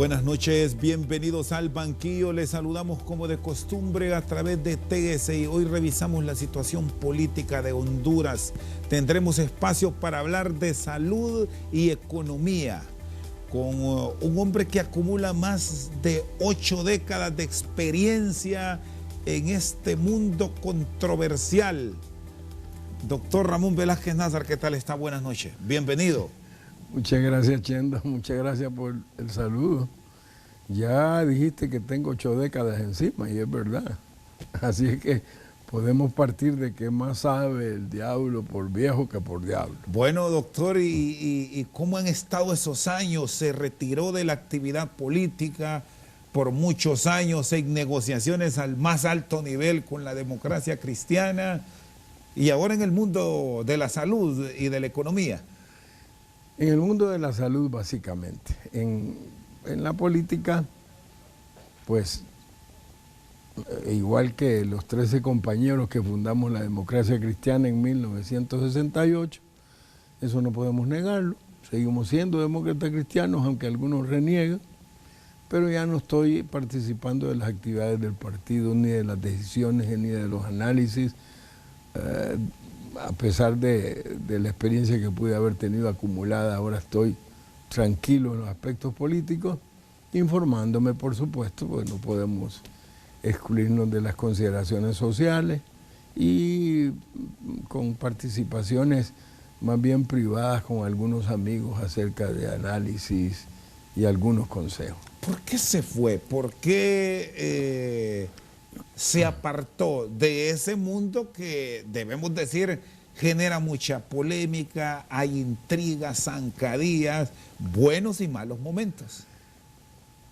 Buenas noches, bienvenidos al banquillo. Les saludamos como de costumbre a través de TSI. Hoy revisamos la situación política de Honduras. Tendremos espacio para hablar de salud y economía con un hombre que acumula más de 8 décadas de experiencia en este mundo controversial. Doctor Ramón Velázquez Nazar, ¿qué tal está? Buenas noches, bienvenido. Muchas gracias, Chendo, muchas gracias por el saludo. Ya dijiste que tengo 8 décadas encima y es verdad. Así es que podemos partir de que más sabe el diablo por viejo que por diablo. Bueno, doctor, ¿y cómo han estado esos años? Se retiró de la actividad política por muchos años en negociaciones al más alto nivel con la democracia cristiana y ahora en el mundo de la salud y de la economía. En el mundo de la salud, básicamente. En la política, pues, igual que los 13 compañeros que fundamos la democracia cristiana en 1968, eso no podemos negarlo. Seguimos siendo demócratas cristianos, aunque algunos reniegan, pero ya no estoy participando de las actividades del partido, ni de las decisiones, ni de los análisis, a pesar de la experiencia que pude haber tenido acumulada. Ahora estoy tranquilo en los aspectos políticos, informándome, por supuesto, porque no podemos excluirnos de las consideraciones sociales y con participaciones más bien privadas con algunos amigos acerca de análisis y algunos consejos. ¿Por qué se fue? ¿Por qué se apartó de ese mundo que, debemos decir, genera mucha polémica, hay intrigas, zancadillas, buenos y malos momentos?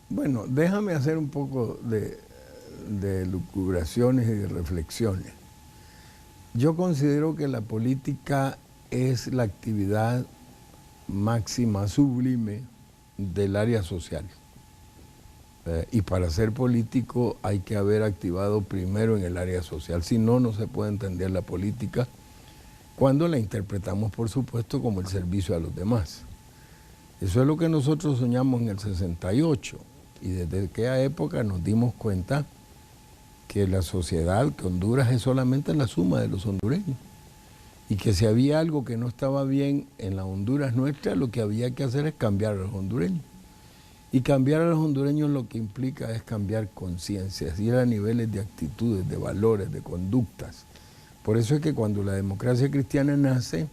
Bueno, déjame hacer un poco de lucubraciones y de reflexiones. Yo considero que la política es la actividad máxima, sublime del área social. Y para ser político hay que haber activado primero en el área social, si no, no se puede entender la política cuando la interpretamos, por supuesto, como el servicio a los demás. Eso es lo que nosotros soñamos en el 68 y desde aquella época nos dimos cuenta que la sociedad, que Honduras es solamente la suma de los hondureños y que si había algo que no estaba bien en la Honduras nuestra, lo que había que hacer es cambiar a los hondureños. Y cambiar a los hondureños lo que implica es cambiar conciencias, ir a niveles de actitudes, de valores, de conductas. Por eso es que cuando la democracia cristiana nace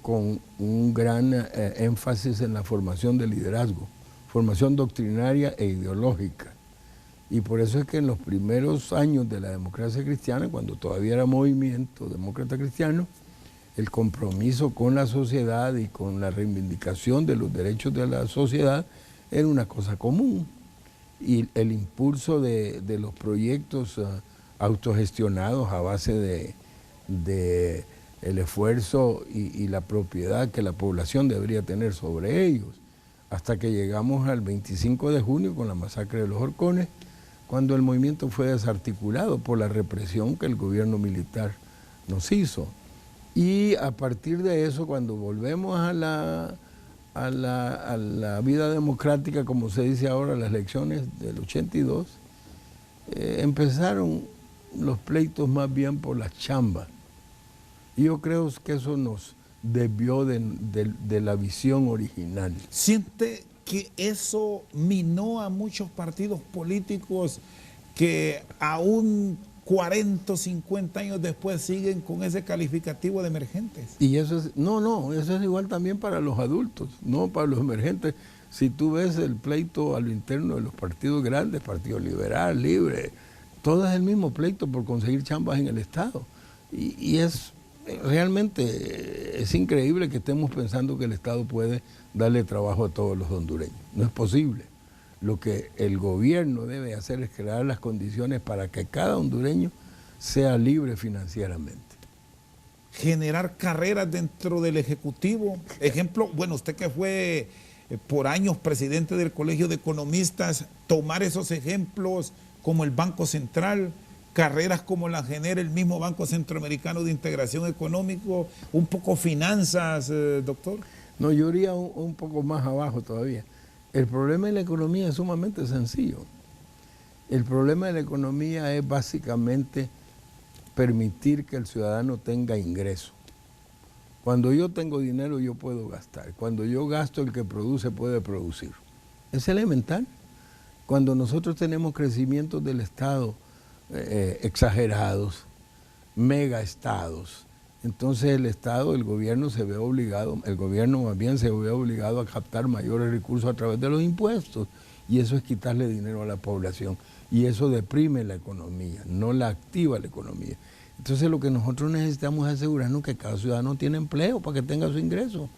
con un gran énfasis en la formación de liderazgo, formación doctrinaria e ideológica. Y por eso es que en los primeros años de la democracia cristiana, cuando todavía era movimiento demócrata cristiano, el compromiso con la sociedad y con la reivindicación de los derechos de la sociedad era una cosa común. Y el impulso de los proyectos autogestionados a base de el esfuerzo y la propiedad que la población debería tener sobre ellos, hasta que llegamos al 25 de junio con la masacre de los Horcones, cuando el movimiento fue desarticulado por la represión que el gobierno militar nos hizo. Y a partir de eso, cuando volvemos a la vida democrática, como se dice ahora, las elecciones del 82, empezaron los pleitos más bien por las chambas. Y yo creo que eso nos desvió de la visión original. ¿Siente que eso minó a muchos partidos políticos que aún 40 o 50 años después siguen con ese calificativo de emergentes? Y eso es, eso es igual también para los adultos, no para los emergentes. Si tú ves el pleito a lo interno de los partidos grandes, Partido Liberal, Libre, todo es el mismo pleito por conseguir chambas en el Estado. Y realmente es increíble que estemos pensando que el Estado puede darle trabajo a todos los hondureños. No es posible. Lo que el gobierno debe hacer es crear las condiciones para que cada hondureño sea libre financieramente. Generar carreras dentro del Ejecutivo. Ejemplo, bueno, usted que fue por años presidente del Colegio de Economistas, tomar esos ejemplos como el Banco Central, carreras como las genera el mismo Banco Centroamericano de Integración Económico, un poco finanzas, doctor. No, yo iría un poco más abajo todavía. El problema de la economía es sumamente sencillo. El problema de la economía es básicamente permitir que el ciudadano tenga ingreso. Cuando yo tengo dinero yo puedo gastar. Cuando yo gasto, el que produce puede producir. Es elemental. Cuando nosotros tenemos crecimientos del Estado exagerados, megaestados, entonces el Estado, el gobierno se ve obligado, el gobierno más bien se ve obligado a captar mayores recursos a través de los impuestos, y eso es quitarle dinero a la población, y eso deprime la economía, no la activa la economía. Entonces lo que nosotros necesitamos es asegurarnos que cada ciudadano tiene empleo para que tenga su ingreso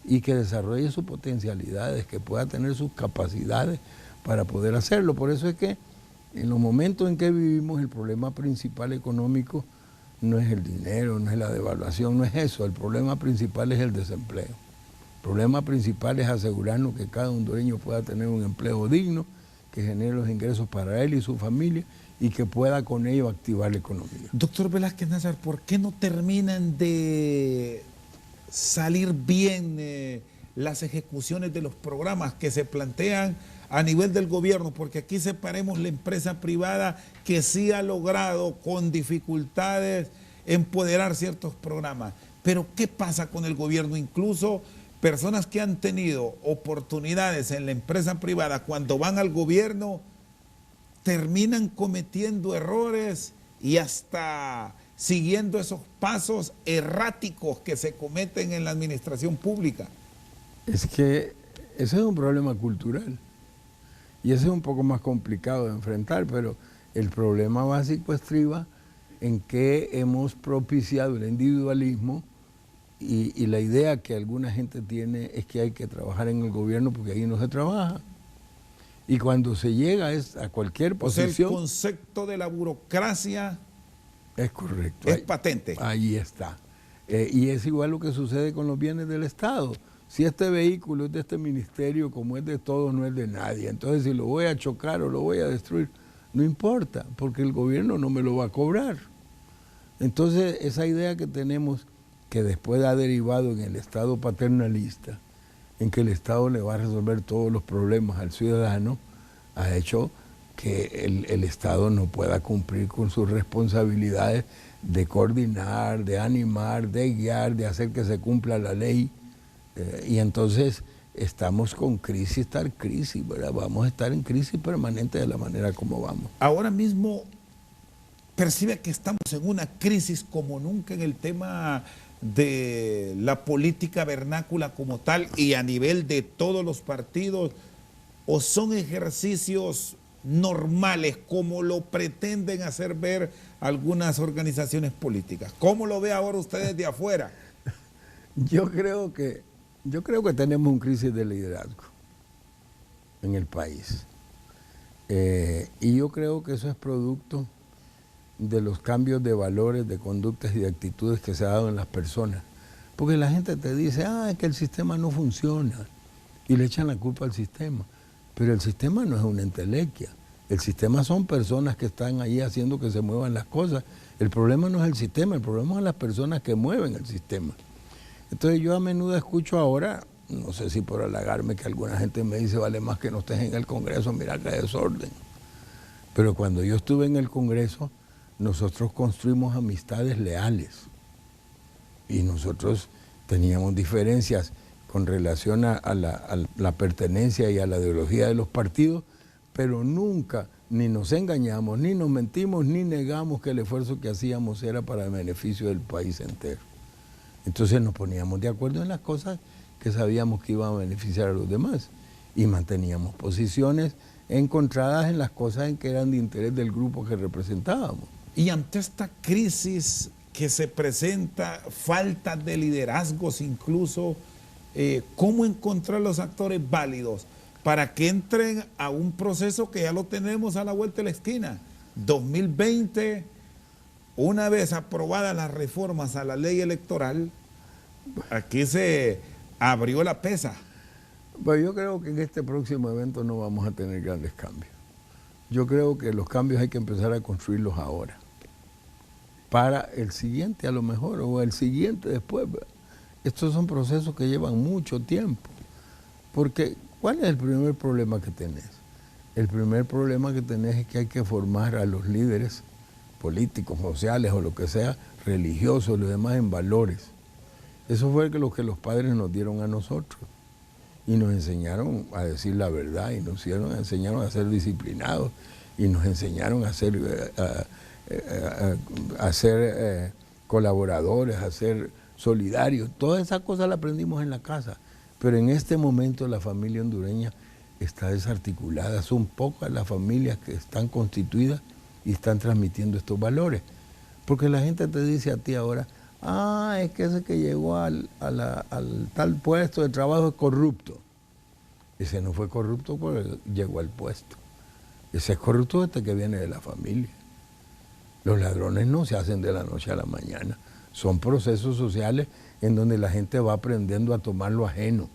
y que desarrolle sus potencialidades, que pueda tener sus capacidades para poder hacerlo. Por eso es que en los momentos en que vivimos el problema principal económico no es el dinero, no es la devaluación, no es eso. El problema principal es el desempleo. El problema principal es asegurarnos que cada hondureño pueda tener un empleo digno, que genere los ingresos para él y su familia y que pueda con ello activar la economía. Doctor Velázquez Nazar, ¿por qué no terminan de salir bien las ejecuciones de los programas que se plantean a nivel del gobierno? Porque aquí separemos la empresa privada que sí ha logrado con dificultades empoderar ciertos programas. Pero ¿qué pasa con el gobierno? Incluso personas que han tenido oportunidades en la empresa privada, cuando van al gobierno, terminan cometiendo errores y hasta siguiendo esos pasos erráticos que se cometen en la administración pública. Es que ese es un problema cultural y ese es un poco más complicado de enfrentar, pero el problema básico estriba en que hemos propiciado el individualismo y la idea que alguna gente tiene es que hay que trabajar en el gobierno porque ahí no se trabaja. Y cuando se llega a cualquier posición... O sea, el concepto de la burocracia... Es correcto. Es patente. Ahí está. Y es igual lo que sucede con los bienes del Estado. Si este vehículo es de este ministerio, como es de todos, no es de nadie. Entonces, si lo voy a chocar o lo voy a destruir, no importa, porque el gobierno no me lo va a cobrar. Entonces, esa idea que tenemos, que después ha derivado en el Estado paternalista, en que el Estado le va a resolver todos los problemas al ciudadano, ha hecho que el Estado no pueda cumplir con sus responsabilidades de coordinar, de animar, de guiar, de hacer que se cumpla la ley. Y entonces estamos con crisis, ¿verdad? Vamos a estar en crisis permanente de la manera como vamos. Ahora mismo percibe que estamos en una crisis como nunca en el tema de la política vernácula como tal y a nivel de todos los partidos, o son ejercicios normales como lo pretenden hacer ver algunas organizaciones políticas. ¿Cómo lo ve ahora usted desde afuera? Yo creo que tenemos una crisis de liderazgo en el país. Y yo creo que eso es producto de los cambios de valores, de conductas y de actitudes que se ha dado en las personas. Porque la gente te dice, es que el sistema no funciona, y le echan la culpa al sistema. Pero el sistema no es una entelequia. El sistema son personas que están ahí haciendo que se muevan las cosas. El problema no es el sistema, el problema son las personas que mueven el sistema. Entonces yo a menudo escucho ahora, no sé si por halagarme, que alguna gente me dice, vale más que no estés en el Congreso, mira qué desorden. Pero cuando yo estuve en el Congreso, nosotros construimos amistades leales. Y nosotros teníamos diferencias con relación a la pertenencia y a la ideología de los partidos, pero nunca ni nos engañamos, ni nos mentimos, ni negamos que el esfuerzo que hacíamos era para el beneficio del país entero. Entonces nos poníamos de acuerdo en las cosas que sabíamos que iban a beneficiar a los demás y manteníamos posiciones encontradas en las cosas en que eran de interés del grupo que representábamos. Y ante esta crisis que se presenta, falta de liderazgos incluso, ¿cómo encontrar los actores válidos para que entren a un proceso que ya lo tenemos a la vuelta de la esquina? 2020, una vez aprobadas las reformas a la ley electoral, aquí se abrió la pesa. Pues yo creo que en este próximo evento no vamos a tener grandes cambios. Yo creo que los cambios hay que empezar a construirlos ahora. Para el siguiente a lo mejor, o el siguiente después. Estos son procesos que llevan mucho tiempo. Porque ¿Cuál es el primer problema que tenés? El primer problema que tenés es que hay que formar a los líderes políticos, sociales o lo que sea, religiosos, lo demás en valores. Eso fue lo que los padres nos dieron a nosotros y nos enseñaron a decir la verdad y nos enseñaron a ser disciplinados y nos enseñaron a ser colaboradores, a ser solidarios. Todas esas cosas las aprendimos en la casa, pero en este momento la familia hondureña está desarticulada. Son pocas las familias que están constituidas y están transmitiendo estos valores. Porque la gente te dice a ti ahora, es que ese que llegó al tal puesto de trabajo es corrupto. Ese no fue corrupto porque llegó al puesto. Ese es corrupto desde que viene de la familia. Los ladrones no se hacen de la noche a la mañana. Son procesos sociales en donde la gente va aprendiendo a tomar lo ajeno.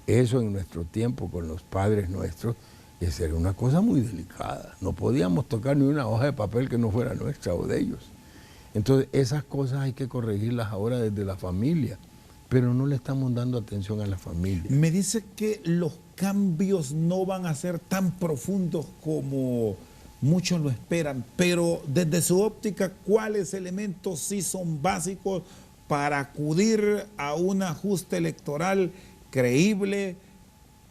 Eso en nuestro tiempo con los padres nuestros, esa era una cosa muy delicada. No podíamos tocar ni una hoja de papel que no fuera nuestra o de ellos. Entonces esas cosas hay que corregirlas ahora desde la familia, pero no le estamos dando atención a la familia. Me dice que los cambios no van a ser tan profundos como muchos lo esperan, pero desde su óptica, ¿cuáles elementos sí son básicos para acudir a un ajuste electoral creíble,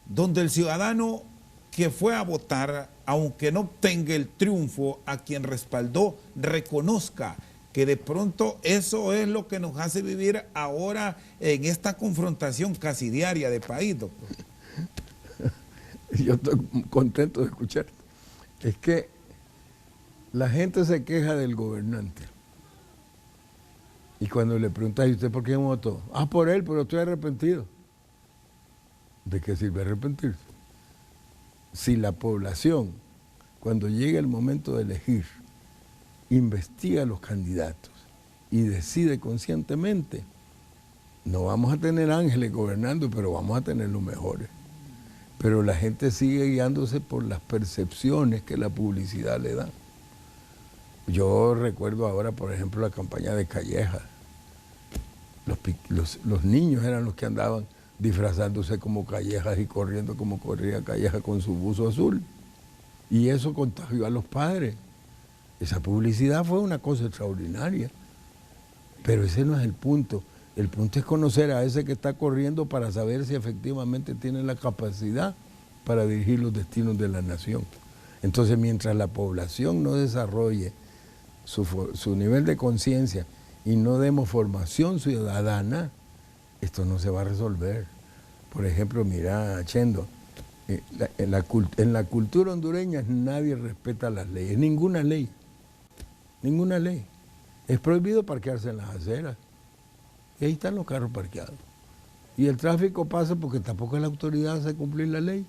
donde el ciudadano que fue a votar, aunque no obtenga el triunfo a quien respaldó, reconozca que de pronto eso es lo que nos hace vivir ahora en esta confrontación casi diaria de país, doctor? Yo estoy contento de escuchar. Es que la gente se queja del gobernante. Y cuando le preguntas, ¿y usted por qué votó? Por él, pero estoy arrepentido. ¿De qué sirve arrepentirse? Si la población, cuando llega el momento de elegir, investiga a los candidatos y decide conscientemente, no vamos a tener ángeles gobernando, pero vamos a tener los mejores. Pero la gente sigue guiándose por las percepciones que la publicidad le da. Yo recuerdo ahora, por ejemplo, la campaña de Calleja. Los niños eran los que andaban disfrazándose como Callejas y corriendo como corría Calleja con su buzo azul. Y eso contagió a los padres. Esa publicidad fue una cosa extraordinaria. Pero ese no es el punto. El punto es conocer a ese que está corriendo para saber si efectivamente tiene la capacidad para dirigir los destinos de la nación. Entonces, mientras la población no desarrolle su nivel de conciencia y no demos formación ciudadana, esto no se va a resolver. Por ejemplo, mira, Chendo, en la cultura hondureña nadie respeta las leyes, ninguna ley. Es prohibido parquearse en las aceras. Y ahí están los carros parqueados. Y el tráfico pasa porque tampoco la autoridad hace cumplir la ley.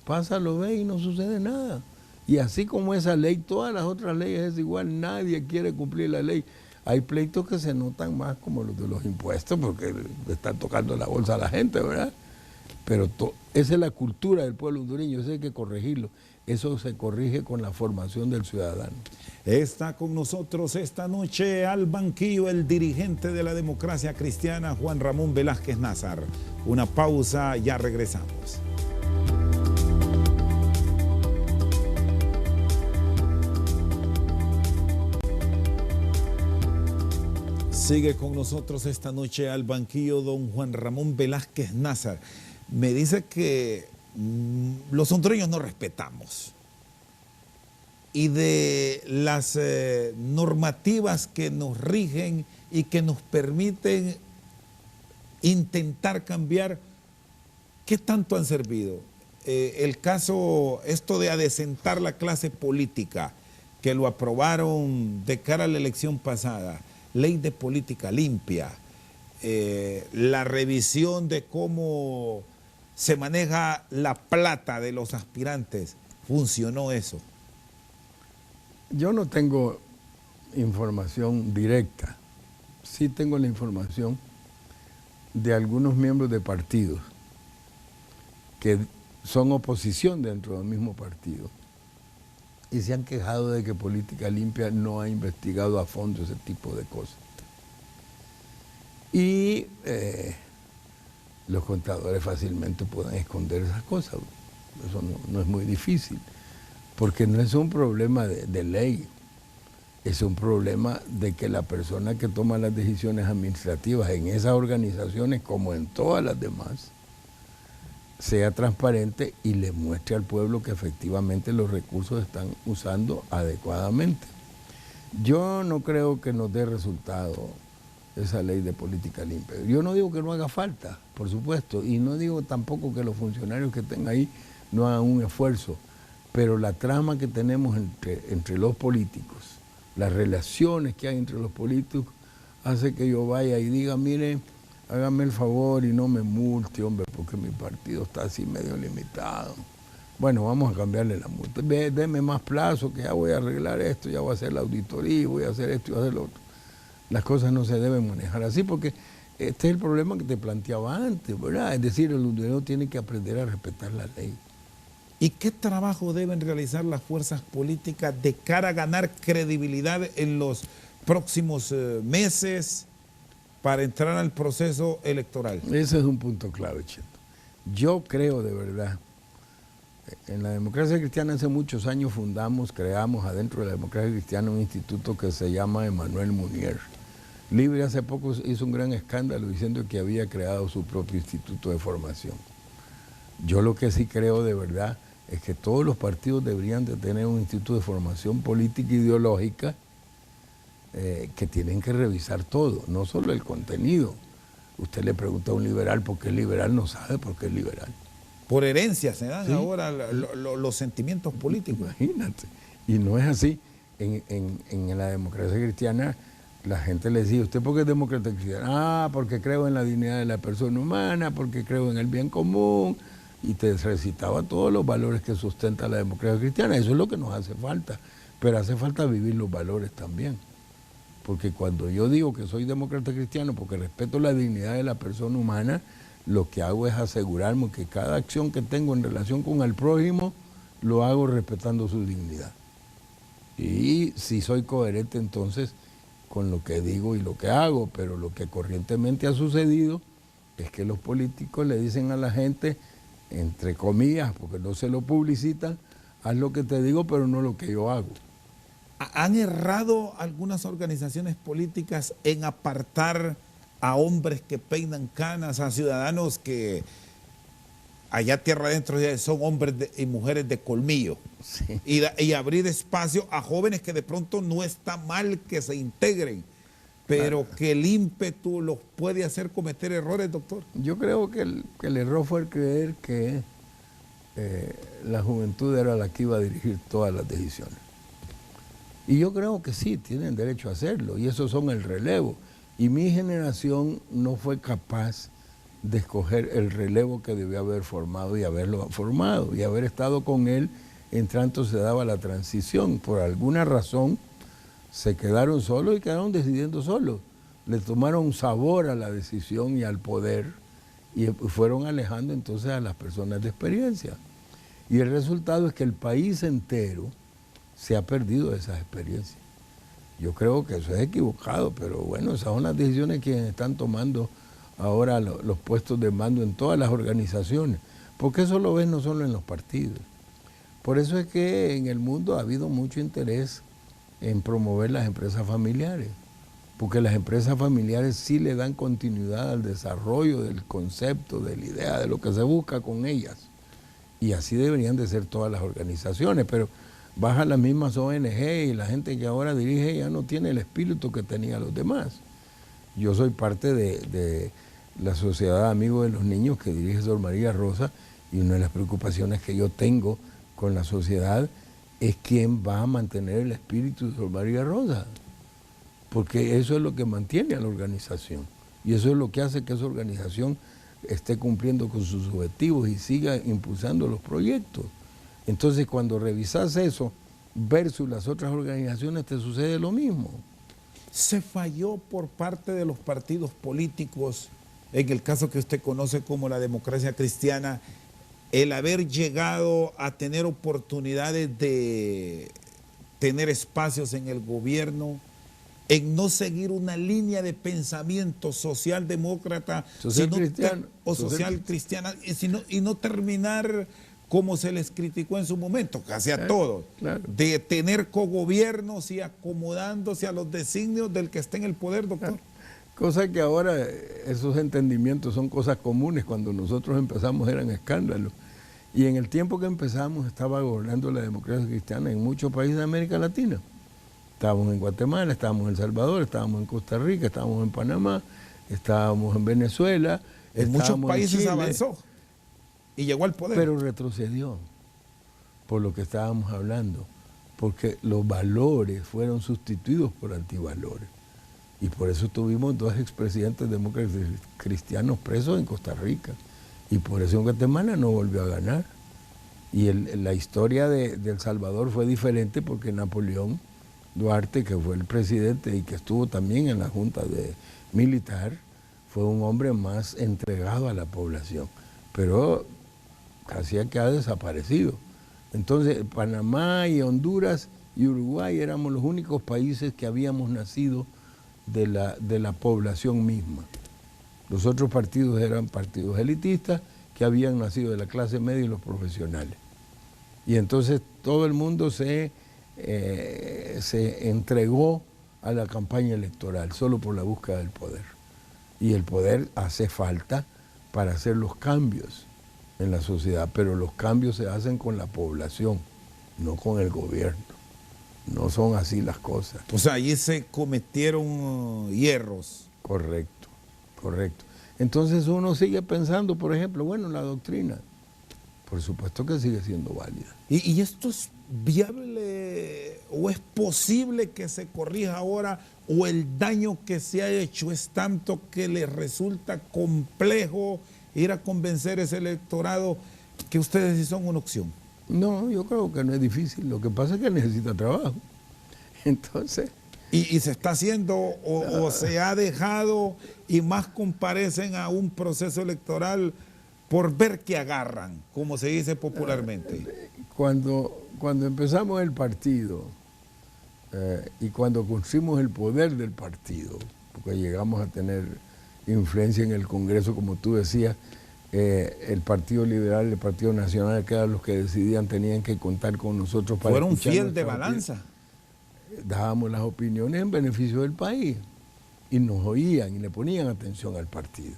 Pasa, lo ve y no sucede nada. Y así como esa ley, todas las otras leyes es igual, nadie quiere cumplir la ley. Hay pleitos que se notan más como los de los impuestos porque le están tocando la bolsa a la gente, ¿verdad? Pero esa es la cultura del pueblo hondureño, eso hay que corregirlo. Eso se corrige con la formación del ciudadano. Está con nosotros esta noche al banquillo el dirigente de la democracia cristiana, Juan Ramón Velázquez Nazar. Una pausa, ya regresamos. Sigue con nosotros esta noche al banquillo don Juan Ramón Velázquez Nazar. Me dice que los hondureños no respetamos. Y de las normativas que nos rigen y que nos permiten intentar cambiar, ¿qué tanto han servido? El caso, esto de adecentar la clase política, que lo aprobaron de cara a la elección pasada, ley de política limpia, la revisión de cómo se maneja la plata de los aspirantes, ¿funcionó eso? Yo no tengo información directa, sí tengo la información de algunos miembros de partidos que son oposición dentro del mismo partido y se han quejado de que Política Limpia no ha investigado a fondo ese tipo de cosas. Y los contadores fácilmente pueden esconder esas cosas. Eso no es muy difícil, porque no es un problema de ley, es un problema de que la persona que toma las decisiones administrativas en esas organizaciones, como en todas las demás, sea transparente y le muestre al pueblo que efectivamente los recursos se están usando adecuadamente. Yo no creo que nos dé resultado esa ley de política limpia. Yo no digo que no haga falta, por supuesto, y no digo tampoco que los funcionarios que estén ahí no hagan un esfuerzo, pero la trama que tenemos entre los políticos, las relaciones que hay entre los políticos, hace que yo vaya y diga, mire, hágame el favor y no me multe, hombre, porque mi partido está así medio limitado. Bueno, vamos a cambiarle la multa. Deme más plazo, que ya voy a arreglar esto, ya voy a hacer la auditoría, voy a hacer esto y voy a hacer lo otro. Las cosas no se deben manejar así, porque este es el problema que te planteaba antes, ¿verdad? Es decir, el hondureño tiene que aprender a respetar la ley. ¿Y qué trabajo deben realizar las fuerzas políticas de cara a ganar credibilidad en los próximos meses para entrar al proceso electoral? Ese es un punto clave, Cheto. Yo creo de verdad, en la democracia cristiana hace muchos años creamos adentro de la democracia cristiana un instituto que se llama Emanuel Munier. Libre hace poco hizo un gran escándalo diciendo que había creado su propio instituto de formación. Yo lo que sí creo de verdad es que todos los partidos deberían de tener un instituto de formación política e ideológica que tienen que revisar todo, no solo el contenido. Usted le pregunta a un liberal por qué es liberal, no sabe por qué es liberal. Por herencia se dan, ¿sí?, ahora sí, los sentimientos políticos. Imagínate. Y no es así. En la democracia cristiana la gente le decía, ¿usted por qué es demócrata cristiano? Ah, porque creo en la dignidad de la persona humana, porque creo en el bien común, y te recitaba todos los valores que sustenta la democracia cristiana. Eso es lo que nos hace falta, pero hace falta vivir los valores también. Porque cuando yo digo que soy demócrata cristiano porque respeto la dignidad de la persona humana, lo que hago es asegurarme que cada acción que tengo en relación con el prójimo, lo hago respetando su dignidad. Y si soy coherente entonces con lo que digo y lo que hago, pero lo que corrientemente ha sucedido es que los políticos le dicen a la gente, entre comillas, porque no se lo publicitan, haz lo que te digo, pero no lo que yo hago. ¿Han errado algunas organizaciones políticas en apartar a hombres que peinan canas, a ciudadanos que allá tierra adentro son hombres y mujeres de colmillo? Sí. Y abrir espacio a jóvenes que de pronto no está mal que se integren, pero claro, que el ímpetu los puede hacer cometer errores, doctor? Yo creo que el error fue el creer que la juventud era la que iba a dirigir todas las decisiones. Y yo creo que sí, tienen derecho a hacerlo, y esos son el relevo. Y mi generación no fue capaz de escoger el relevo que debió haber formado y haberlo formado, y haber estado con él en tanto se daba la transición. Por alguna razón se quedaron solos y quedaron decidiendo solos. Le tomaron sabor a la decisión y al poder, y fueron alejando entonces a las personas de experiencia. Y el resultado es que el país entero se ha perdido esas experiencias. Yo creo que eso es equivocado, pero bueno, esas son las decisiones que están tomando ahora los puestos de mando en todas las organizaciones, porque eso lo ves no solo en los partidos. Por eso es que en el mundo ha habido mucho interés en promover las empresas familiares, porque las empresas familiares sí le dan continuidad al desarrollo del concepto, de la idea, de lo que se busca con ellas. Y así deberían de ser todas las organizaciones, pero bajan las mismas ONG y la gente que ahora dirige ya no tiene el espíritu que tenía los demás. Yo soy parte de la Sociedad Amigos de los Niños que dirige Sor María Rosa, y una de las preocupaciones que yo tengo con la sociedad es quién va a mantener el espíritu de Sor María Rosa, porque eso es lo que mantiene a la organización y eso es lo que hace que esa organización esté cumpliendo con sus objetivos y siga impulsando los proyectos. Entonces, cuando revisas eso versus las otras organizaciones, te sucede lo mismo. ¿Se falló por parte de los partidos políticos, en el caso que usted conoce como la democracia cristiana, el haber llegado a tener oportunidades de tener espacios en el gobierno, en no seguir una línea de pensamiento socialdemócrata o social cristiana, y no terminar como se les criticó en su momento, casi a todos, de tener cogobiernos y acomodándose a los designios del que esté en el poder, doctor. Cosa que ahora esos entendimientos son cosas comunes. Cuando nosotros empezamos eran escándalos. Y en el tiempo que empezamos estaba gobernando la democracia cristiana en muchos países de América Latina. Estábamos en Guatemala, estábamos en El Salvador, estábamos en Costa Rica, estábamos en Panamá, estábamos en Venezuela. En muchos países avanzó y llegó al poder. Pero retrocedió por lo que estábamos hablando, porque los valores fueron sustituidos por antivalores. Y por eso tuvimos 2 expresidentes demócratas cristianos presos en Costa Rica. Y por eso en Guatemala no volvió a ganar. Y la historia de El Salvador fue diferente porque Napoleón Duarte, que fue el presidente y que estuvo también en la junta militar, fue un hombre más entregado a la población. Pero casi que ha desaparecido. Entonces Panamá y Honduras y Uruguay éramos los únicos países que habíamos nacido de la población misma. Los otros partidos eran partidos elitistas que habían nacido de la clase media y los profesionales. Y entonces todo el mundo se entregó a la campaña electoral solo por la búsqueda del poder. Y el poder hace falta para hacer los cambios en la sociedad, pero los cambios se hacen con la población, no con el gobierno. No son así las cosas. O sea, allí se cometieron hierros. Correcto, correcto. Entonces uno sigue pensando, por ejemplo, bueno, la doctrina, por supuesto que sigue siendo válida. ¿Y esto es viable o es posible que se corrija ahora, o el daño que se ha hecho es tanto que le resulta complejo ir a convencer a ese electorado que ustedes sí son una opción? No, yo creo que no es difícil. Lo que pasa es que necesita trabajo. Entonces... ¿Y se está haciendo o se ha dejado y más comparecen a un proceso electoral por ver que agarran, como se dice popularmente? Cuando empezamos el partido y cuando construimos el poder del partido, porque llegamos a tener influencia en el Congreso, como tú decías, el Partido Liberal, el Partido Nacional, que eran los que decidían, tenían que contar con nosotros para... Fueron fiel de balanza. Dábamos las opiniones en beneficio del país y nos oían y le ponían atención al partido.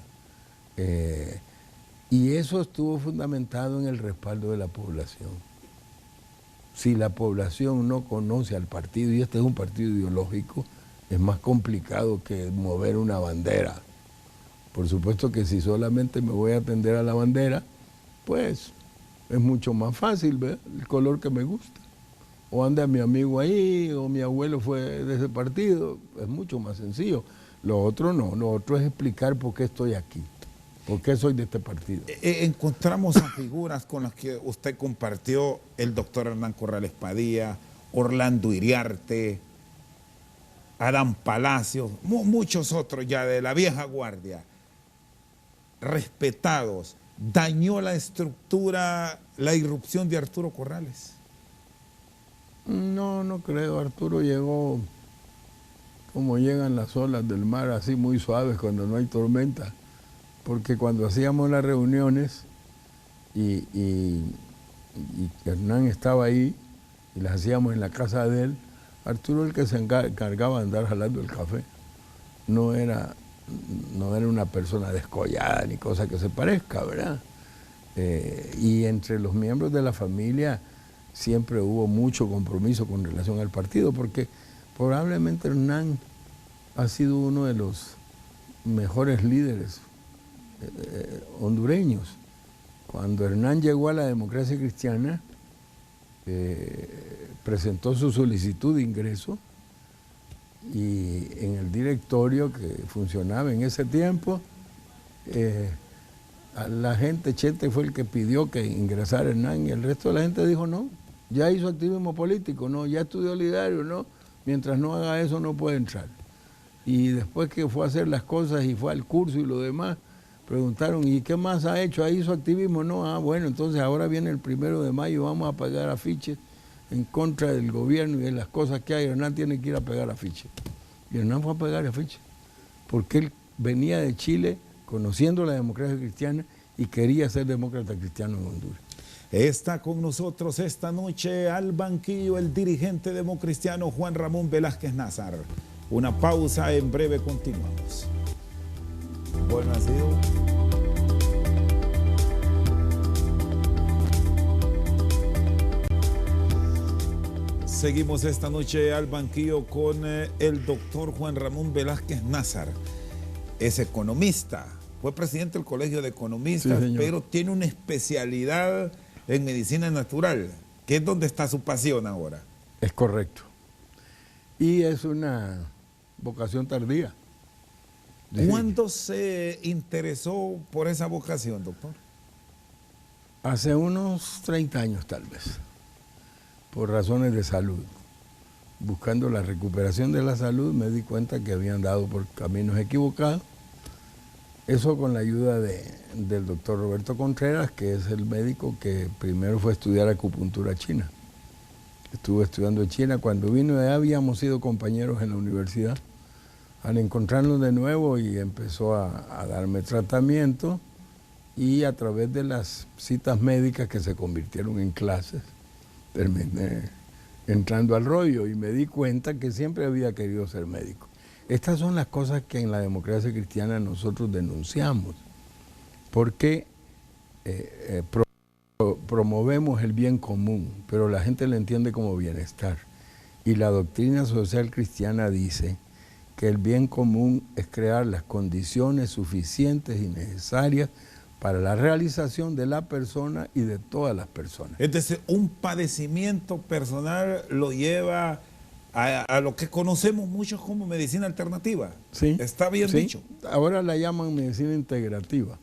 Y eso estuvo fundamentado en el respaldo de la población. Si la población no conoce al partido, y este es un partido ideológico, es más complicado que mover una bandera. Por supuesto que si solamente me voy a atender a la bandera, pues es mucho más fácil, ¿verdad? El color que me gusta. O anda mi amigo ahí, o mi abuelo fue de ese partido, es mucho más sencillo. Lo otro no, lo otro es explicar por qué estoy aquí, por qué soy de este partido. Encontramos a figuras con las que usted compartió, el doctor Hernán Corrales Padilla, Orlando Iriarte, Adán Palacios, muchos otros ya de la vieja guardia, respetados. ¿Dañó la estructura, la irrupción de Arturo Corrales? No, no creo. Arturo llegó como llegan las olas del mar, así muy suaves cuando no hay tormenta. Porque cuando hacíamos las reuniones y Hernán estaba ahí y las hacíamos en la casa de él, Arturo el que se encargaba de andar jalando el café. No era una persona descollada ni cosa que se parezca, ¿verdad? Y entre los miembros de la familia siempre hubo mucho compromiso con relación al partido, porque probablemente Hernán ha sido uno de los mejores líderes hondureños. Cuando Hernán llegó a la democracia cristiana, presentó su solicitud de ingreso y en el directorio que funcionaba en ese tiempo, la gente, Chente fue el que pidió que ingresara Hernán y el resto de la gente dijo no, ya hizo activismo político, no, ya estudió literario, no, mientras no haga eso no puede entrar. Y después que fue a hacer las cosas y fue al curso y lo demás, preguntaron, ¿y qué más ha hecho? ¿Ahí hizo activismo? No, bueno, entonces ahora viene el 1 de mayo, vamos a pegar afiches en contra del gobierno y de las cosas que hay. Hernán tiene que ir a pegar afiches. Y Hernán fue a pegar la ficha, porque él venía de Chile conociendo la democracia cristiana y quería ser demócrata cristiano en Honduras. Está con nosotros esta noche al banquillo el dirigente democristiano Juan Ramón Velázquez Nazar. Una pausa, en breve continuamos. Buen nacido. Seguimos esta noche al banquillo con el doctor Juan Ramón Velázquez Nazar. Es economista, fue presidente del Colegio de Economistas, sí, pero tiene una especialidad en medicina natural, que es donde está su pasión ahora. Es correcto. Y es una vocación tardía. ¿Cuándo se interesó por esa vocación, doctor? Hace unos 30 años tal vez, por razones de salud. Buscando la recuperación de la salud me di cuenta que había andado por caminos equivocados. Eso con la ayuda del doctor Roberto Contreras, que es el médico que primero fue a estudiar acupuntura china. Estuve estudiando en China. Cuando vino de allá habíamos sido compañeros en la universidad. Al encontrarnos de nuevo y empezó a darme tratamiento, y a través de las citas médicas que se convirtieron en clases, terminé entrando al rollo y me di cuenta que siempre había querido ser médico. Estas son las cosas que en la democracia cristiana nosotros denunciamos, porque promovemos el bien común, pero la gente lo entiende como bienestar. Y la doctrina social cristiana dice que el bien común es crear las condiciones suficientes y necesarias para la realización de la persona y de todas las personas. Es decir, un padecimiento personal lo lleva a lo que conocemos muchos como medicina alternativa. Sí, ¿Está bien dicho? Ahora la llaman medicina integrativa,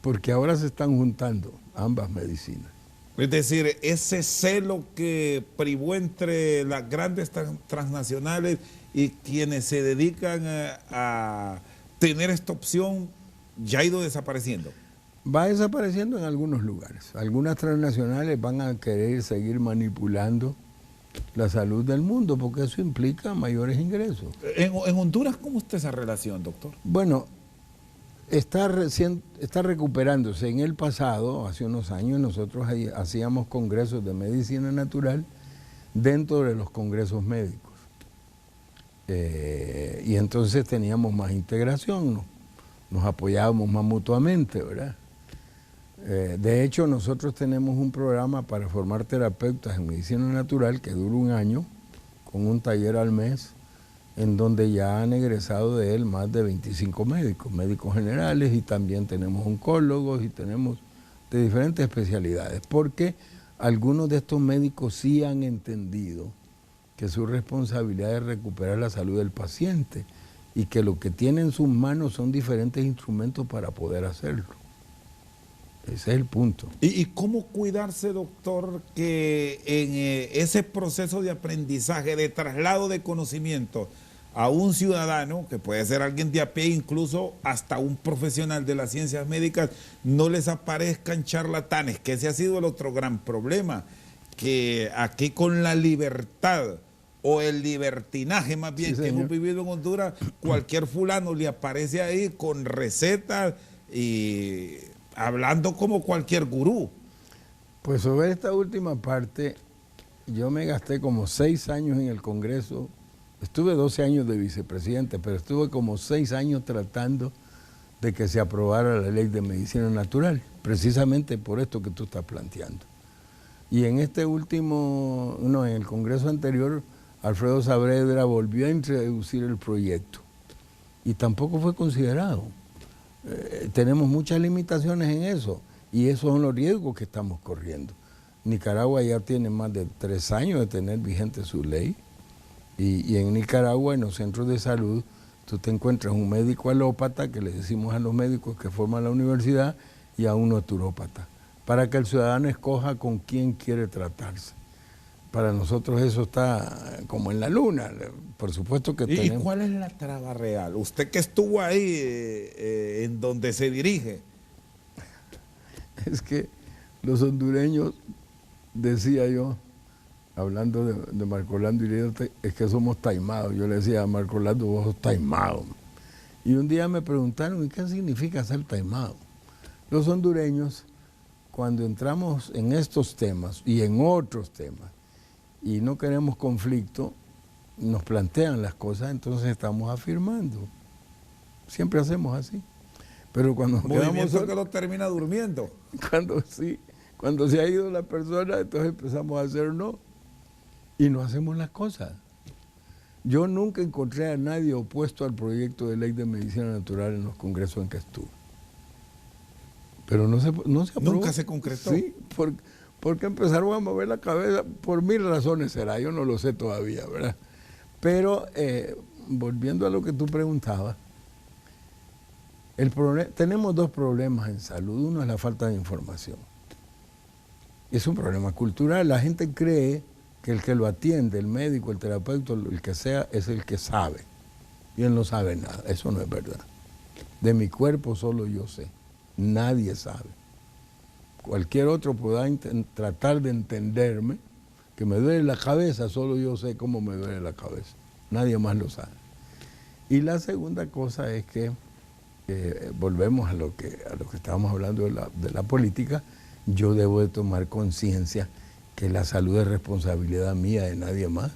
porque ahora se están juntando ambas medicinas. Es decir, ese celo que privó entre las grandes transnacionales y quienes se dedican a tener esta opción ya ha ido desapareciendo. Va desapareciendo en algunos lugares. Algunas transnacionales van a querer seguir manipulando la salud del mundo, porque eso implica mayores ingresos. En Honduras, ¿cómo está esa relación, doctor? Bueno, está recuperándose. En el pasado, hace unos años, nosotros hacíamos congresos de medicina natural dentro de los congresos médicos. Y entonces teníamos más integración, ¿no? Nos apoyábamos más mutuamente, ¿verdad? De hecho, nosotros tenemos un programa para formar terapeutas en medicina natural que dura 1 año, con un taller al mes, en donde ya han egresado de él más de 25 médicos, médicos generales, y también tenemos oncólogos y tenemos de diferentes especialidades, porque algunos de estos médicos sí han entendido que su responsabilidad es recuperar la salud del paciente y que lo que tiene en sus manos son diferentes instrumentos para poder hacerlo. Ese es el punto. ¿Y cómo cuidarse, doctor, que en ese proceso de aprendizaje, de traslado de conocimiento a un ciudadano, que puede ser alguien de a pie, incluso hasta un profesional de las ciencias médicas, no les aparezcan charlatanes? Que ese ha sido el otro gran problema, que aquí con la libertad o el libertinaje más bien, sí, que hemos vivido en Honduras, cualquier fulano le aparece ahí con recetas y hablando como cualquier gurú. Pues sobre esta última parte, yo me gasté como 6 años en el Congreso. Estuve 12 años de vicepresidente, pero estuve como 6 años tratando de que se aprobara la ley de medicina natural, precisamente por esto que tú estás planteando. Y en este último, no, en el Congreso anterior, Alfredo Saavedra volvió a introducir el proyecto y tampoco fue considerado. Tenemos muchas limitaciones en eso y esos son los riesgos que estamos corriendo. Nicaragua ya tiene más de 3 años de tener vigente su ley y en Nicaragua, en los centros de salud, tú te encuentras un médico alópata, que le decimos a los médicos que forman la universidad, y a un naturópata, para que el ciudadano escoja con quién quiere tratarse. Para nosotros eso está como en la luna, por supuesto que tenemos. ¿Y cuál es la traba real? Usted que estuvo ahí en donde se dirige. Es que los hondureños, decía yo, hablando de Marco Orlando Iledo, es que somos taimados. Yo le decía a Marco Orlando, vos sos taimado. Y un día me preguntaron, ¿y qué significa ser taimado? Los hondureños, cuando entramos en estos temas y en otros temas, y no queremos conflicto, nos plantean las cosas, entonces estamos afirmando. Siempre hacemos así. Pero cuando movimiento que lo termina durmiendo. Cuando se ha ido la persona, entonces empezamos a hacer no. Y no hacemos las cosas. Yo nunca encontré a nadie opuesto al proyecto de ley de medicina natural en los congresos en que estuve. Pero no se aprobó. Nunca se concretó. Sí, porque empezaron a mover la cabeza, por 1000 razones será, yo no lo sé todavía, ¿verdad? Pero volviendo a lo que tú preguntabas, tenemos dos problemas en salud. Uno es la falta de información. Es un problema cultural. La gente cree que el que lo atiende, el médico, el terapeuta, el que sea, es el que sabe. Y él no sabe nada. Eso no es verdad. De mi cuerpo solo yo sé. Nadie sabe. Cualquier otro pueda tratar de entenderme, que me duele la cabeza, solo yo sé cómo me duele la cabeza. Nadie más lo sabe. Y la segunda cosa es que, volvemos a lo que estábamos hablando de la política, yo debo de tomar conciencia que la salud es responsabilidad mía, de nadie más.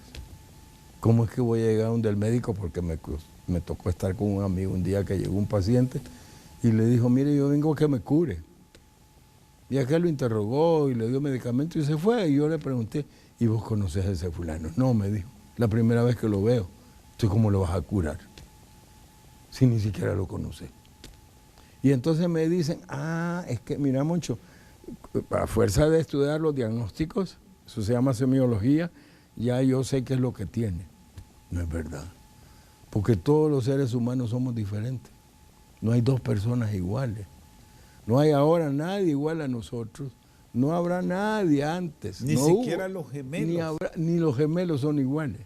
¿Cómo es que voy a llegar a donde el médico? Porque me tocó estar con un amigo un día que llegó un paciente y le dijo, mire, yo vengo a que me cure. Y aquel lo interrogó y le dio medicamento y se fue. Y yo le pregunté, ¿y vos conocés a ese fulano? No, me dijo, la primera vez que lo veo. ¿Tú cómo lo vas a curar? Si ni siquiera lo conoces. Y entonces me dicen, es que, mira, Moncho, a fuerza de estudiar los diagnósticos, eso se llama semiología, ya yo sé qué es lo que tiene. No es verdad. Porque todos los seres humanos somos diferentes. No hay dos personas iguales. No hay ahora nadie igual a nosotros. No habrá nadie antes. Ni siquiera los gemelos. Ni los gemelos son iguales.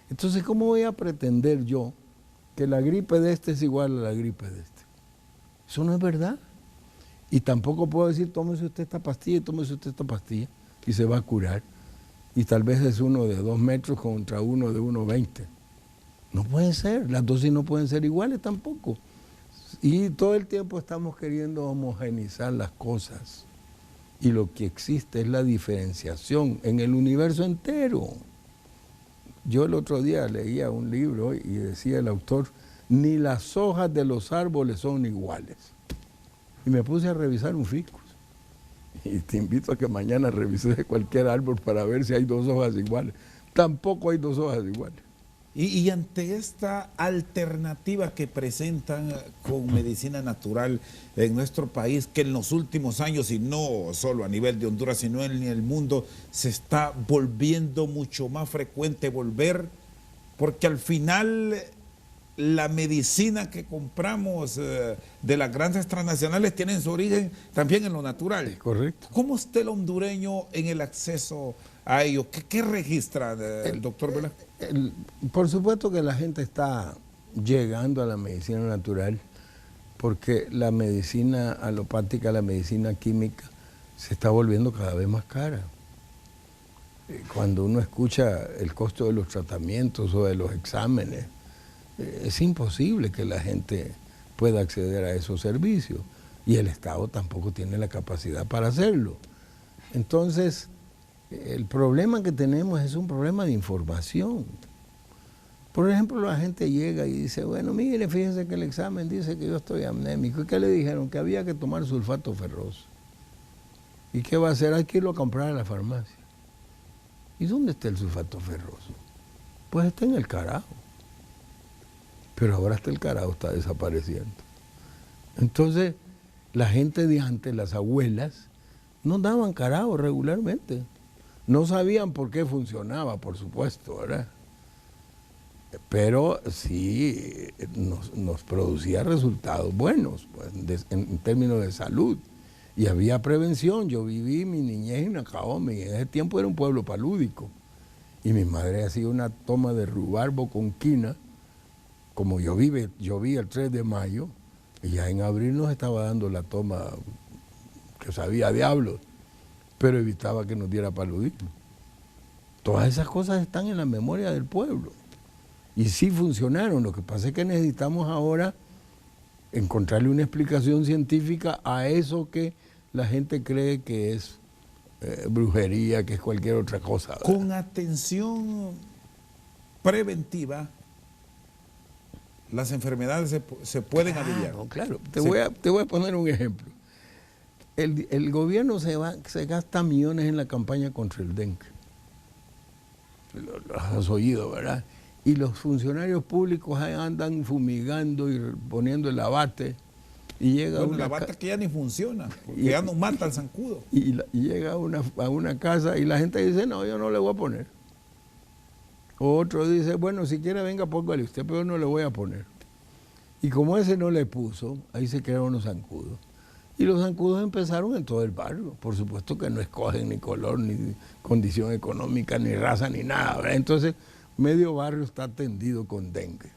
Entonces, ¿cómo voy a pretender yo que la gripe de este es igual a la gripe de este? Eso no es verdad. Y tampoco puedo decir, tómese usted esta pastilla y tómese usted esta pastilla y se va a curar. Y tal vez es uno de 2 metros contra uno de 1,20. No puede ser, las dosis no pueden ser iguales tampoco. Y todo el tiempo estamos queriendo homogeneizar las cosas. Y lo que existe es la diferenciación en el universo entero. Yo el otro día leía un libro y decía el autor, ni las hojas de los árboles son iguales. Y me puse a revisar un ficus. Y te invito a que mañana revises cualquier árbol para ver si hay 2 hojas iguales. Tampoco hay 2 hojas iguales. Y ante esta alternativa que presentan con medicina natural en nuestro país, que en los últimos años, y no solo a nivel de Honduras, sino en el mundo, se está volviendo mucho más frecuente volver, porque al final la medicina que compramos de las grandes transnacionales tienen su origen también en lo natural. Es correcto. ¿Cómo está el hondureño en el acceso a ello? ¿Qué registra el doctor Velázquez? Por supuesto que la gente está llegando a la medicina natural porque la medicina alopática, la medicina química se está volviendo cada vez más cara. Cuando uno escucha el costo de los tratamientos o de los exámenes, es imposible que la gente pueda acceder a esos servicios y el Estado tampoco tiene la capacidad para hacerlo. Entonces, el problema que tenemos es un problema de información. Por ejemplo, la gente llega y dice, bueno, mire, fíjense que el examen dice que yo estoy anémico. ¿Y qué le dijeron? Que había que tomar sulfato ferroso. ¿Y qué va a hacer? Hay que irlo a comprar a la farmacia. ¿Y dónde está el sulfato ferroso? Pues está en el carajo. Pero ahora hasta el carajo está desapareciendo. Entonces, la gente de antes, las abuelas, no daban carajo regularmente. No sabían por qué funcionaba, por supuesto, ¿verdad? Pero sí nos producía resultados buenos, pues, en términos de salud. Y había prevención. Yo viví mi niñez en Nacaome, y en ese tiempo era un pueblo palúdico. Y mi madre hacía una toma de rubarbo con quina, como yo vi el 3 de mayo, y ya en abril nos estaba dando la toma que sabía diablos, pero evitaba que nos diera paludismo. Todas esas cosas están en la memoria del pueblo. Y sí funcionaron. Lo que pasa es que necesitamos ahora encontrarle una explicación científica a eso que la gente cree que es brujería, que es cualquier otra cosa, ¿verdad? Con atención preventiva, las enfermedades se pueden aliviar. Claro, te voy a poner un ejemplo. El gobierno se gasta millones en la campaña contra el dengue. Lo has oído, ¿verdad? Y los funcionarios públicos ahí andan fumigando y poniendo el abate. Y llega la bata que ya ni funciona, porque ya no mata al zancudo. Y llega a una casa y la gente dice, no, yo no le voy a poner. Otro dice, bueno, si quiere venga, póngale usted, pero no le voy a poner. Y como ese no le puso, ahí se crearon los zancudos. Y los zancudos empezaron en todo el barrio. Por supuesto que no escogen ni color, ni condición económica, ni raza, ni nada, ¿verdad? Entonces, medio barrio está atendido con dengue.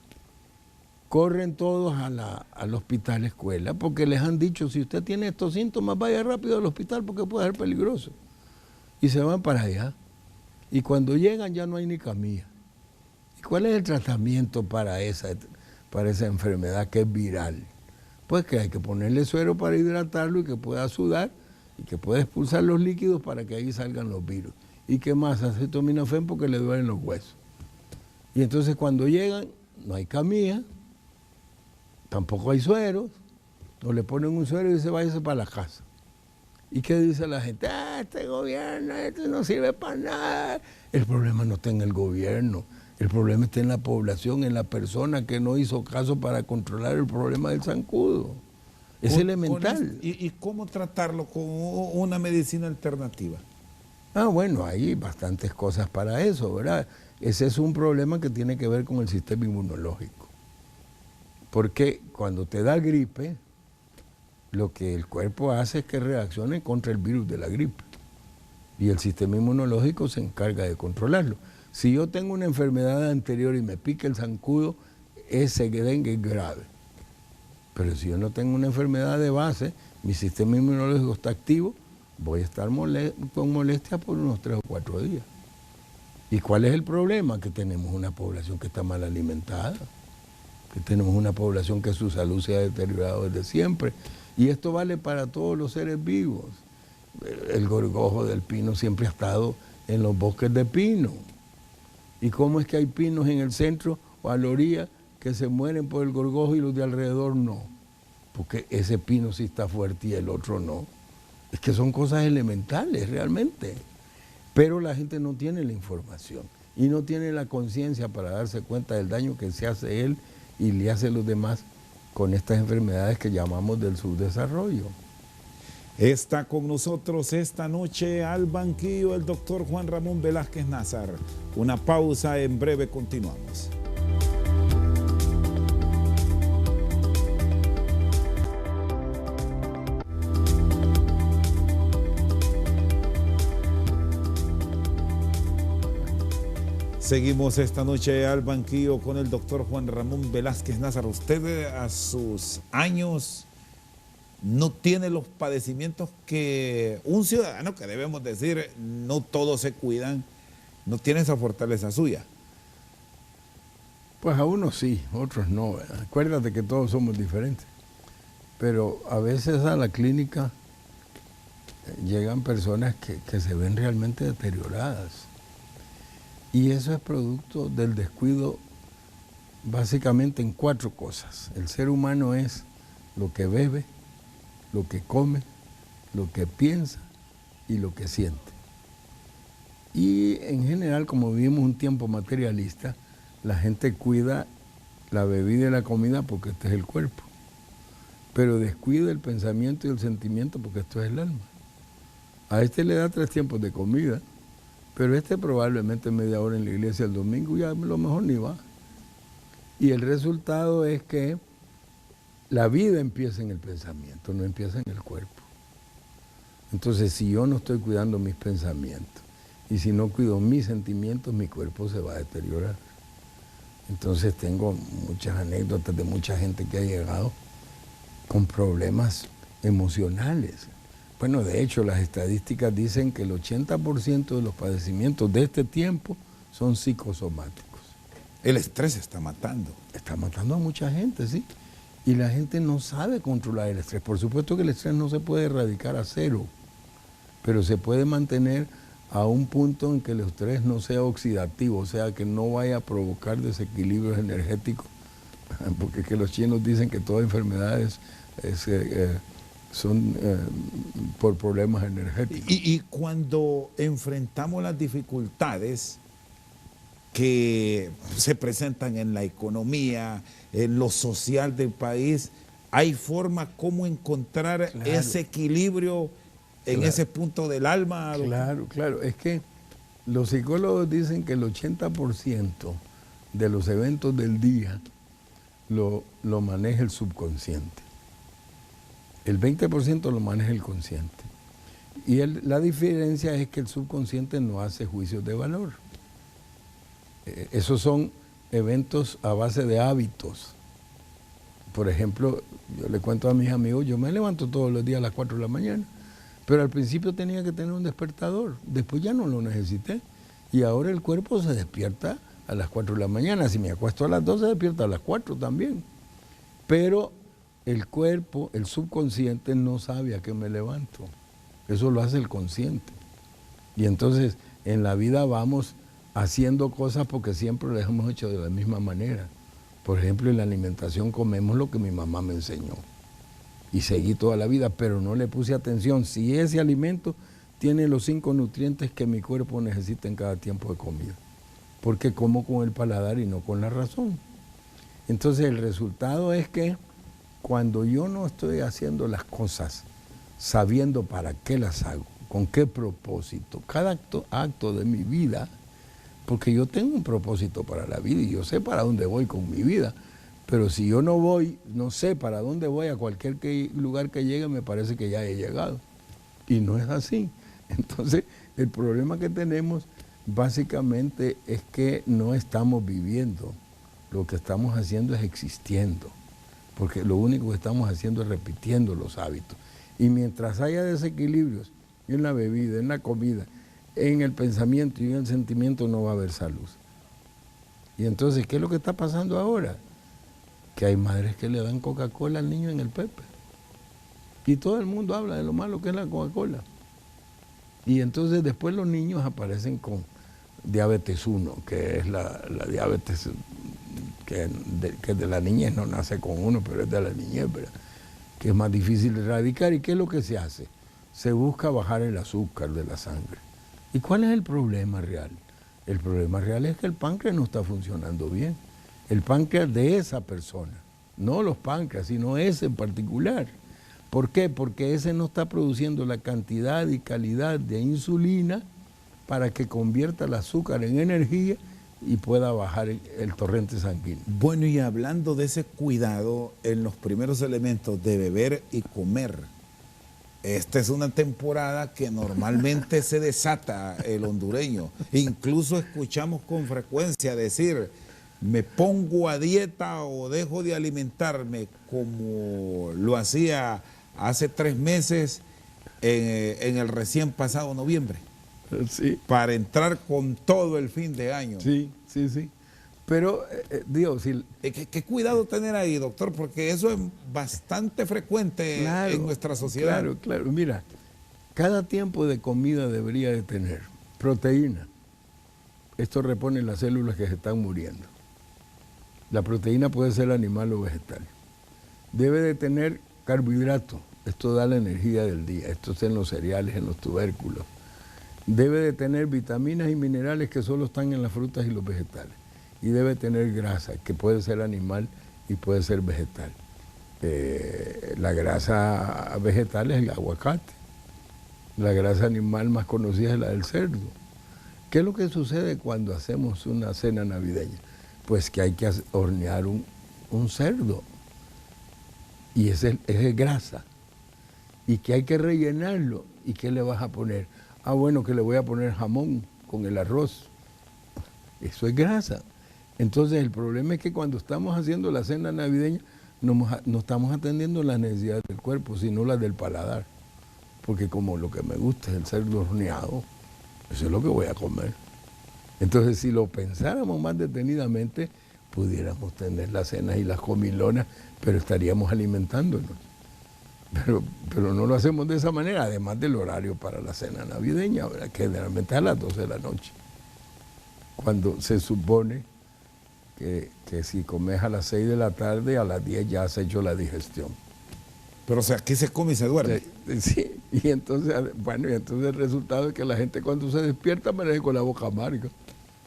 Corren todos al hospital escuela porque les han dicho, si usted tiene estos síntomas, vaya rápido al hospital porque puede ser peligroso. Y se van para allá. Y cuando llegan ya no hay ni camilla. ¿Y cuál es el tratamiento para esa enfermedad que es viral? Pues que hay que ponerle suero para hidratarlo y que pueda sudar y que pueda expulsar los líquidos para que ahí salgan los virus. ¿Y qué más? Acetaminofén porque le duelen los huesos. Y entonces cuando llegan no hay camilla, tampoco hay sueros, o le ponen un suero y dice váyase para la casa. ¿Y qué dice la gente? Este gobierno, este no sirve para nada. El problema no está en el gobierno, el problema está en la población, en la persona que no hizo caso para controlar el problema del zancudo. Es elemental. ¿Y cómo tratarlo con una medicina alternativa? Bueno, hay bastantes cosas para eso, ¿verdad? Ese es un problema que tiene que ver con el sistema inmunológico. Porque cuando te da gripe, lo que el cuerpo hace es que reaccione contra el virus de la gripe. Y el sistema inmunológico se encarga de controlarlo. Si yo tengo una enfermedad anterior y me pica el zancudo, ese dengue es grave. Pero si yo no tengo una enfermedad de base, mi sistema inmunológico está activo, voy a estar con molestia por unos 3 o 4 días. ¿Y cuál es el problema? Que tenemos una población que está mal alimentada, que tenemos una población que su salud se ha deteriorado desde siempre. Y esto vale para todos los seres vivos. El gorgojo del pino siempre ha estado en los bosques de pino. ¿Y cómo es que hay pinos en el centro o a la orilla que se mueren por el gorgojo y los de alrededor no? Porque ese pino sí está fuerte y el otro no. Es que son cosas elementales realmente. Pero la gente no tiene la información y no tiene la conciencia para darse cuenta del daño que se hace él y le hace a los demás con estas enfermedades que llamamos del subdesarrollo. Está con nosotros esta noche al banquillo el doctor Juan Ramón Velázquez Nazar. Una pausa, en breve continuamos. Seguimos esta noche al banquillo con el doctor Juan Ramón Velázquez Nazar. Usted a sus años no tiene los padecimientos que un ciudadano, que debemos decir, no todos se cuidan, no tiene esa fortaleza suya. Pues a unos sí, otros no, ¿verdad? Acuérdate que todos somos diferentes. Pero a veces a la clínica llegan personas que se ven realmente deterioradas. Y eso es producto del descuido básicamente en 4 cosas. El ser humano es lo que bebe, lo que come, lo que piensa y lo que siente. Y en general, como vivimos un tiempo materialista, la gente cuida la bebida y la comida porque este es el cuerpo. Pero descuida el pensamiento y el sentimiento porque esto es el alma. A este le da 3 tiempos de comida, pero este probablemente media hora en la iglesia el domingo ya a lo mejor ni va. Y el resultado es que la vida empieza en el pensamiento, no empieza en el cuerpo. Entonces, si yo no estoy cuidando mis pensamientos y si no cuido mis sentimientos, mi cuerpo se va a deteriorar. Entonces tengo muchas anécdotas de mucha gente que ha llegado con problemas emocionales, Bueno, de hecho, las estadísticas dicen que el 80% de los padecimientos de este tiempo son psicosomáticos. El estrés está matando. Está matando a mucha gente, sí. Y la gente no sabe controlar el estrés. Por supuesto que el estrés no se puede erradicar a cero, pero se puede mantener a un punto en que el estrés no sea oxidativo, o sea, que no vaya a provocar desequilibrios energéticos, porque es que los chinos dicen que todas enfermedades son por problemas energéticos. Y cuando enfrentamos las dificultades que se presentan en la economía, en lo social del país, ¿hay forma cómo encontrar ese equilibrio en ese punto del alma? Claro, claro. Es que los psicólogos dicen que el 80% de los eventos del día lo maneja el subconsciente. El 20% lo maneja el consciente. Y la diferencia es que el subconsciente no hace juicios de valor. Esos son eventos a base de hábitos. Por ejemplo, yo le cuento a mis amigos, yo me levanto todos los días a las 4 de la mañana, pero al principio tenía que tener un despertador, después ya no lo necesité. Y ahora el cuerpo se despierta a las 4 de la mañana. Si me acuesto a las 2, se despierta a las 4 también. Pero el cuerpo, el subconsciente, no sabe a qué me levanto. Eso lo hace el consciente. Y entonces en la vida vamos haciendo cosas porque siempre las hemos hecho de la misma manera. Por ejemplo, en la alimentación comemos lo que mi mamá me enseñó. Y seguí toda la vida, pero no le puse atención si ese alimento tiene los 5 nutrientes que mi cuerpo necesita en cada tiempo de comida. Porque como con el paladar y no con la razón. Entonces el resultado es que cuando yo no estoy haciendo las cosas sabiendo para qué las hago, con qué propósito, cada acto de mi vida, porque yo tengo un propósito para la vida y yo sé para dónde voy con mi vida, pero si yo no voy, no sé para dónde voy, a cualquier lugar que llegue me parece que ya he llegado. Y no es así. Entonces el problema que tenemos básicamente es que no estamos viviendo, lo que estamos haciendo es existiendo, porque lo único que estamos haciendo es repitiendo los hábitos. Y mientras haya desequilibrios en la bebida, en la comida, en el pensamiento y en el sentimiento, no va a haber salud. Y entonces, ¿qué es lo que está pasando ahora? Que hay madres que le dan Coca-Cola al niño en el pepe. Y todo el mundo habla de lo malo que es la Coca-Cola. Y entonces después los niños aparecen con diabetes 1, que es la diabetes que de la niñez, no nace con uno, pero es de la niñez, ¿verdad? Que es más difícil de erradicar. ¿Y qué es lo que se hace? Se busca bajar el azúcar de la sangre. ¿Y cuál es el problema real? El problema real es que el páncreas no está funcionando bien. El páncreas de esa persona, no los páncreas, sino ese en particular. ¿Por qué? Porque ese no está produciendo la cantidad y calidad de insulina para que convierta el azúcar en energía y pueda bajar el torrente sanguíneo. Bueno, y hablando de ese cuidado en los primeros elementos de beber y comer, esta es una temporada que normalmente se desata el hondureño. Incluso escuchamos con frecuencia decir, me pongo a dieta o dejo de alimentarme como lo hacía hace 3 meses en el recién pasado noviembre. Sí. Para entrar con todo el fin de año. Sí, sí, sí. Pero, Dios, si... ¿Qué cuidado tener ahí, doctor? Porque eso es bastante frecuente en nuestra sociedad. Claro, claro. Mira, cada tiempo de comida debería de tener proteína. Esto repone las células que se están muriendo. La proteína puede ser animal o vegetal. Debe de tener carbohidratos. Esto da la energía del día. Esto es en los cereales, en los tubérculos. Debe de tener vitaminas y minerales que solo están en las frutas y los vegetales. Y debe tener grasa, que puede ser animal y puede ser vegetal. La grasa vegetal es el aguacate. La grasa animal más conocida es la del cerdo. ¿Qué es lo que sucede cuando hacemos una cena navideña? Pues que hay que hornear un cerdo. Y ese es grasa. Y que hay que rellenarlo. ¿Y qué le vas a poner? Ah, bueno, que le voy a poner jamón con el arroz. Eso es grasa. Entonces el problema es que cuando estamos haciendo la cena navideña no estamos atendiendo las necesidades del cuerpo, sino las del paladar. porque como lo que me gusta es el cerdo horneado, eso es lo que voy a comer. Entonces, si lo pensáramos más detenidamente, pudiéramos tener las cenas y las comilonas, pero estaríamos alimentándonos. Pero no lo hacemos de esa manera, además del horario para la cena navideña, ¿verdad? Que generalmente es a las 12 de la noche, cuando se supone que si comes a las 6 de la tarde, a las 10 ya has hecho la digestión. Pero o sea, aquí se come y se duerme. Sí, y entonces el resultado es que la gente cuando se despierta amanece con la boca amarga.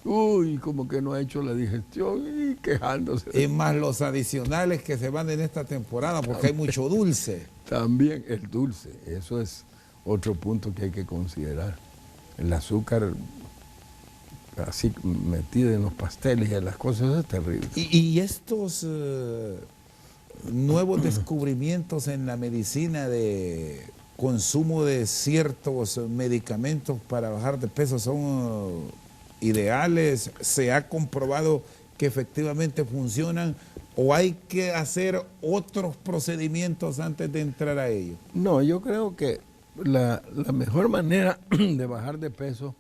Uy, como que no ha hecho la digestión y quejándose. Y más los adicionales que se van en esta temporada, porque hay mucho dulce. También el dulce, eso es otro punto que hay que considerar. El azúcar así metido en los pasteles y en las cosas, eso es terrible. Y estos nuevos descubrimientos en la medicina de consumo de ciertos medicamentos para bajar de peso son ideales, ¿se ha comprobado que efectivamente funcionan o hay que hacer otros procedimientos antes de entrar a ellos? No, yo creo que la mejor manera de bajar de peso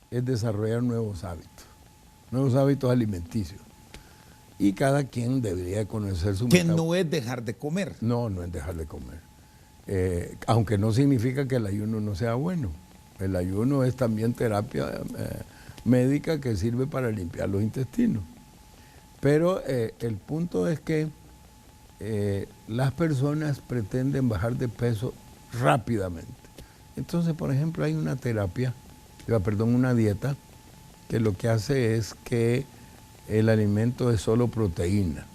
es desarrollar nuevos hábitos alimenticios. Y cada quien debería conocer su Que no es dejar de comer. No es dejar de comer. Aunque no significa que el ayuno no sea bueno. El ayuno es también terapia médica que sirve para limpiar los intestinos. Pero el punto es que las personas pretenden bajar de peso rápidamente. Entonces, por ejemplo, hay una una dieta que lo que hace es que el alimento es solo proteína.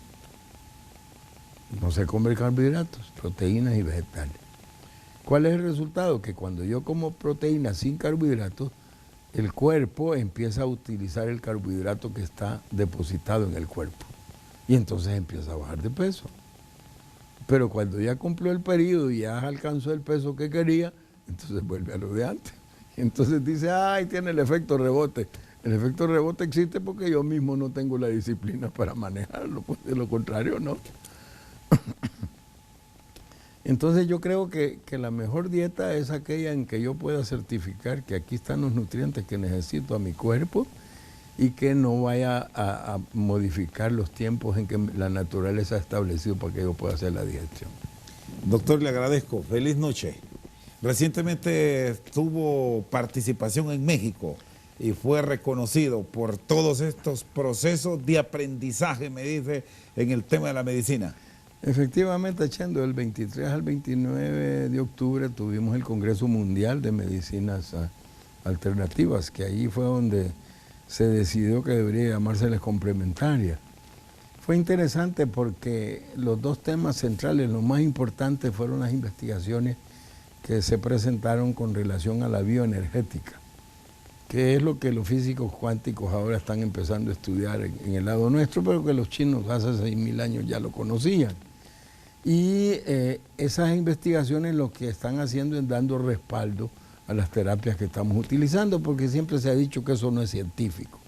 No se come carbohidratos, proteínas y vegetales. ¿Cuál es el resultado? Que cuando yo como proteínas sin carbohidratos, el cuerpo empieza a utilizar el carbohidrato que está depositado en el cuerpo. Y entonces empieza a bajar de peso. Pero cuando ya cumplió el periodo y ya alcanzó el peso que quería, entonces vuelve a lo de antes. Entonces dice, ay, tiene el efecto rebote. El efecto rebote existe porque yo mismo no tengo la disciplina para manejarlo, pues de lo contrario no. Entonces yo creo que la mejor dieta es aquella en que yo pueda certificar que aquí están los nutrientes que necesito a mi cuerpo y que no vaya a modificar los tiempos en que la naturaleza ha establecido para que yo pueda hacer la digestión. Doctor, le agradezco. Feliz noche. Recientemente tuvo participación en México y fue reconocido por todos estos procesos de aprendizaje, me dice, en el tema de la medicina. Efectivamente, Chendo, del 23 al 29 de octubre tuvimos el Congreso Mundial de Medicinas Alternativas, que ahí fue donde se decidió que debería llamárseles complementarias. Fue interesante porque los dos temas centrales, los más importantes, fueron las investigaciones que se presentaron con relación a la bioenergética, que es lo que los físicos cuánticos ahora están empezando a estudiar en el lado nuestro, pero que los chinos hace 6.000 años ya lo conocían. Y esas investigaciones lo que están haciendo es dando respaldo a las terapias que estamos utilizando, porque siempre se ha dicho que eso no es científico.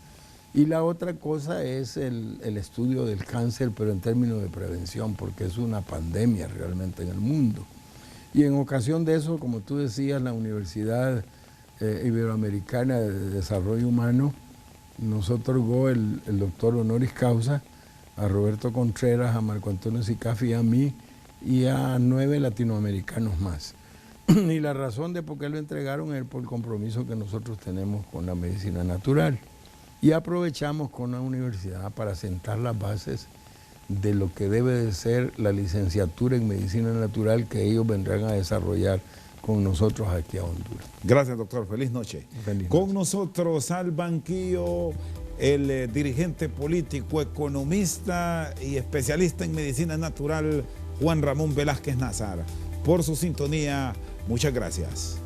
Y la otra cosa es el estudio del cáncer, pero en términos de prevención, porque es una pandemia realmente en el mundo. Y en ocasión de eso, como tú decías, la Universidad Iberoamericana de Desarrollo Humano nos otorgó el doctor honoris causa a Roberto Contreras, a Marco Antonio Sicafi y a mí, y a 9 latinoamericanos más. Y la razón de por qué lo entregaron es por el compromiso que nosotros tenemos con la medicina natural. Y aprovechamos con la universidad para sentar las bases de lo que debe de ser la licenciatura en medicina natural que ellos vendrán a desarrollar con nosotros aquí a Honduras. Gracias, doctor. Feliz noche. Feliz con noche. Nosotros al banquillo el dirigente político, economista y especialista en medicina natural, Juan Ramón Velázquez Nazar. Por su sintonía, muchas gracias.